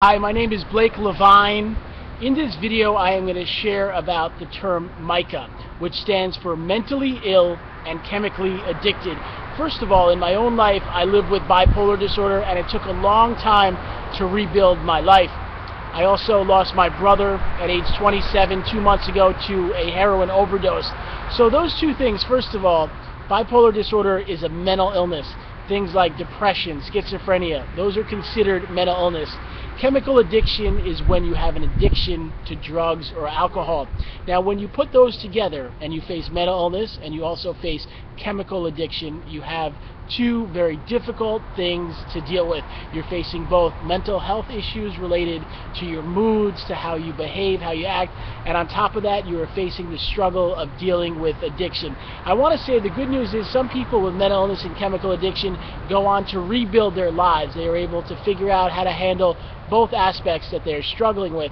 Hi, my name is Blake Levine. In this video I am going to share about the term MICA, which stands for mentally ill and chemically addicted. First of all, in my own life I live with bipolar disorder, and it took a long time to rebuild my life. I also lost my brother at age 27 2 months ago to a heroin overdose. So those two things, first of all, bipolar disorder is a mental illness. Things like depression, schizophrenia, those are considered mental illness. Chemical addiction is when you have an addiction to drugs or alcohol. Now, when you put those together and you face mental illness and you also face chemical addiction, you have two very difficult things to deal with. You're facing both mental health issues related to your moods, to how you behave, how you act, and on top of that you are facing the struggle of dealing with addiction. I want to say the good news is some people with mental illness and chemical addiction go on to rebuild their lives. They are able to figure out how to handle both aspects that they're struggling with.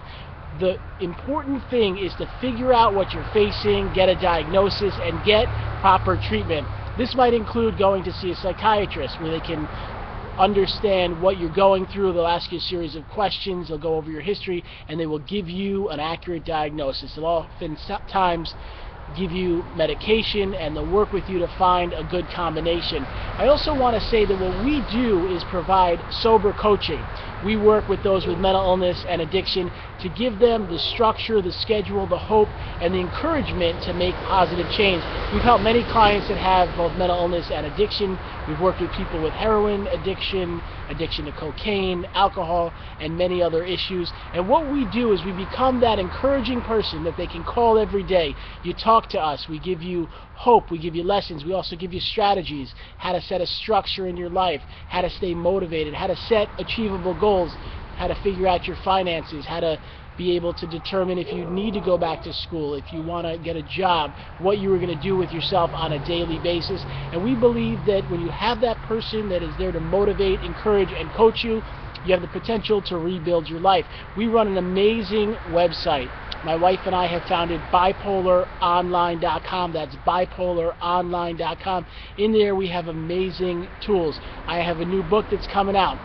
The important thing is to figure out what you're facing, get a diagnosis, and get proper treatment. This might include going to see a psychiatrist where they can understand what you're going through. They'll ask you a series of questions, they'll go over your history, and they will give you an accurate diagnosis. They'll oftentimes give you medication, and they'll work with you to find a good combination. I also want to say that what we do is provide sober coaching. We work with those with mental illness and addiction to give them the structure, the schedule, the hope, and the encouragement to make positive change. We've helped many clients that have both mental illness and addiction. We've worked with people with heroin addiction, addiction to cocaine, alcohol, and many other issues. And what we do is we become that encouraging person that they can call every day. You talk to us, we give you hope, we give you lessons, we also give you strategies, how to set a structure in your life, how to stay motivated, how to set achievable goals, how to figure out your finances, how to be able to determine if you need to go back to school, if you want to get a job, what you are going to do with yourself on a daily basis. And we believe that when you have that person that is there to motivate, encourage, and coach you, you have the potential to rebuild your life. We run an amazing website. My wife and I have founded bipolaronline.com. That's bipolaronline.com. In there we have amazing tools. I have a new book that's coming out.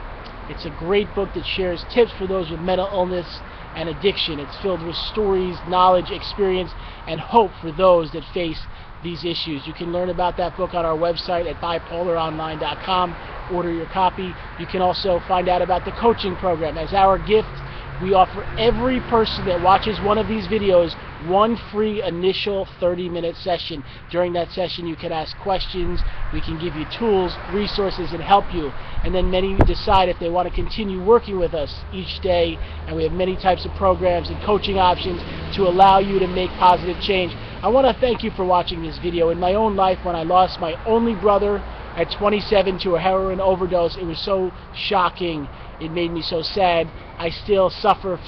It's a great book that shares tips for those with mental illness and addiction. It's filled with stories, knowledge, experience, and hope for those that face these issues. You can learn about that book on our website at bipolaronline.com. Order your copy. You can also find out about the coaching program. As our gift, we offer every person that watches one of these videos one free initial 30-minute session. During that session you can ask questions, we can give you tools, resources, and help you. And then many decide if they want to continue working with us each day, and we have many types of programs and coaching options to allow you to make positive change. I want to thank you for watching this video. In my own life, when I lost my only brother at 27 to a heroin overdose, it was so shocking. It made me so sad. I still suffer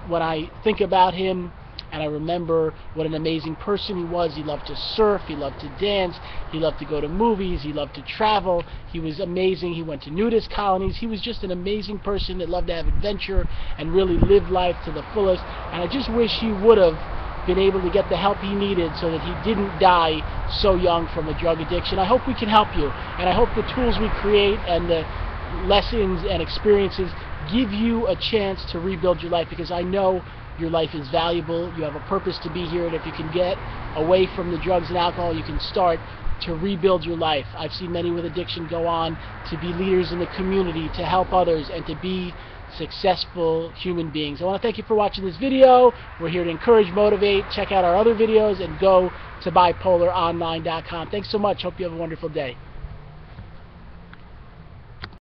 when I think about him, and I remember what an amazing person he was. He loved to surf, he loved to dance, he loved to go to movies, he loved to travel. He was amazing. He went to nudist colonies. He was just an amazing person that loved to have adventure and really live life to the fullest. And I just wish he would have been able to get the help he needed so that he didn't die so young from a drug addiction. I hope we can help you, and I hope the tools we create and the lessons and experiences give you a chance to rebuild your life, because I know your life is valuable. You have a purpose to be here, and if you can get away from the drugs and alcohol, you can start to rebuild your life. I've seen many with addiction go on to be leaders in the community, to help others, and to be successful human beings. I want to thank you for watching this video. We're here to encourage, motivate. Check out our other videos and go to bipolaronline.com. Thanks so much. Hope you have a wonderful day.